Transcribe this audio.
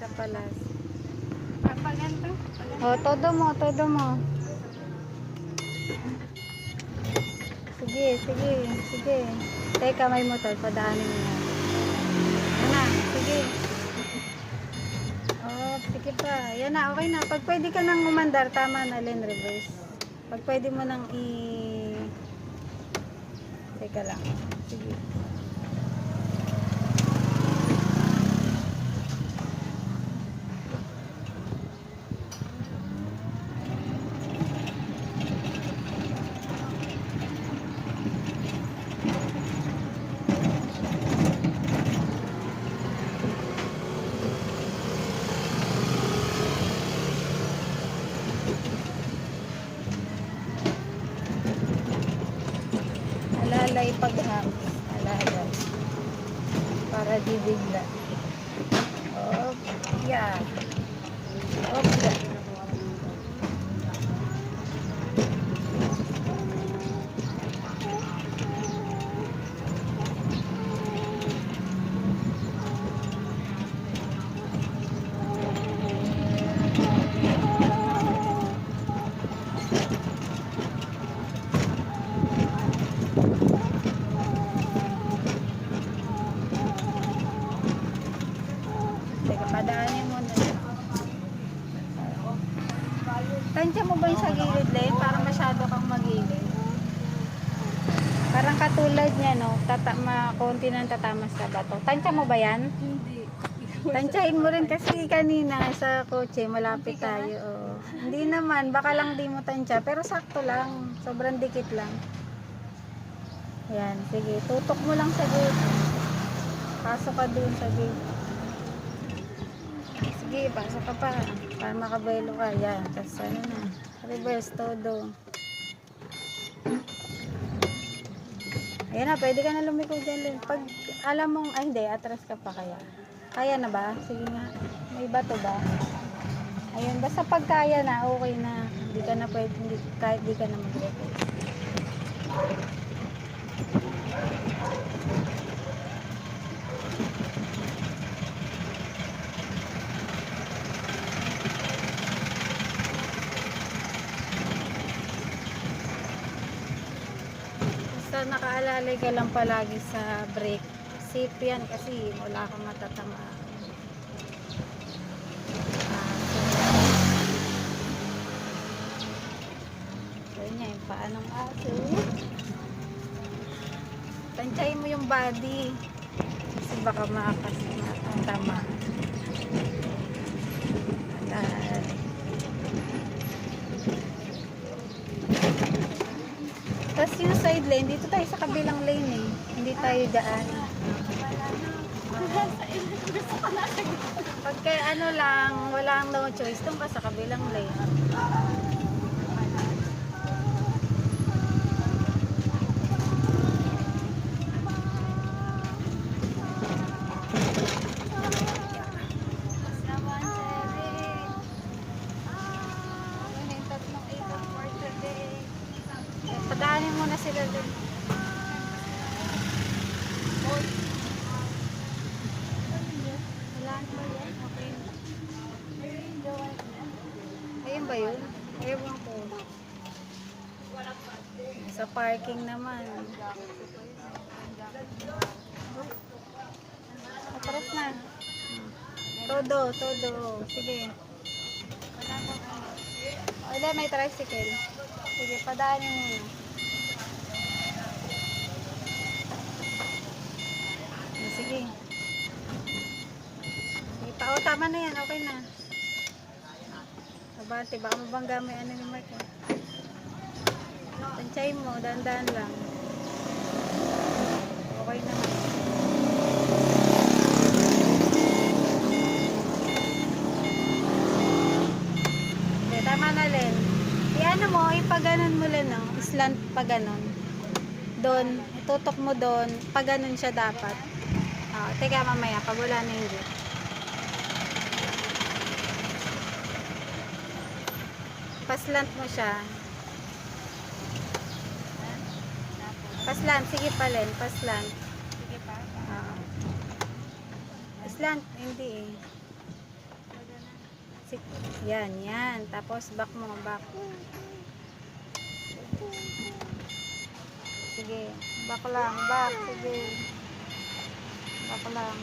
Sa palas. Papaganto. Oh, todo mo, todo mo. Sige, sige, sige. Teka, may motor. Padaanin mo yan. Yan na, sige. Oh, sige pa. Yan na, okay na. Pag pwede ka nang umandar, tama na, Len, reverse. Pag pwede mo nang Teka lang. Sige. Alalay paghams. Alalay. Para di bigla. Oh, yeah. Oh, yeah. Teka, padaanin mo na. Tansya mo ba yung sa gilid, Len? Parang masyado kang magilid. Parang katulad niya, no? Konti nang tatamas sa bato. Tansya mo ba yan? Hindi. Tansyahin mo rin kasi kanina sa kotse, malapit tayo. Oh. Hindi naman, baka lang di mo tansya. Pero sakto lang, sobrang dikit lang. Yan, sige. Tutok mo lang sa gate. Pasok ka dun sa gate. Sige, pasok ka pa. Para makabaylo ka. Yan, tapos ano na. Reverse todo. Ayan na, pwede ka na lumiko dyan. Pag alam mong, ay hindi, atras ka pa kaya. Kaya na ba? Sige nga. May bato ba? Ayun, basta pag kaya na, okay na. Hindi ka na pwede, kahit di ka na mag-reverse. Basta nakaalalay ka lang palagi sa brake. Safe yan kasi wala kang matatama. Ganyan, yung paa ng aso. Tansyahin mo yung body. Kasi baka makatama. Ayan. Tapos yung side lane, dito tayo sa kabilang lane eh. Hindi tayo daan. Pagka ano lang, walang no choice, doon ka sa kabilang lane. Padaanin mo na sila doon. Wala na yan. Okay. Ayun ba yun? Ewan ko. Sa parking naman. Atras na. Todo, todo. Sige. Wala, may tricycle. Sige, padaanin mo na. Sige. Sige pa. Oh, tama na yan. Okay na. Abante, baka mabangga mo yung ano ni Mark. Tansyahin mo. Dahan-dahan lang. Okay naman. Okay, tama na, Len. I-ano mo, ipaganon mo, Len, no? Slant pa ganon. Doon, tutok mo doon. Pag ganon siya dapat. Teka mamaya, pag wala na yung gate. Paslant mo siya. Paslant, sige pa Len, paslant. Sige pa. Slant, hindi eh. Yan, yan. Tapos back mo, back. Sige, back lang, back. Sige. Back lang.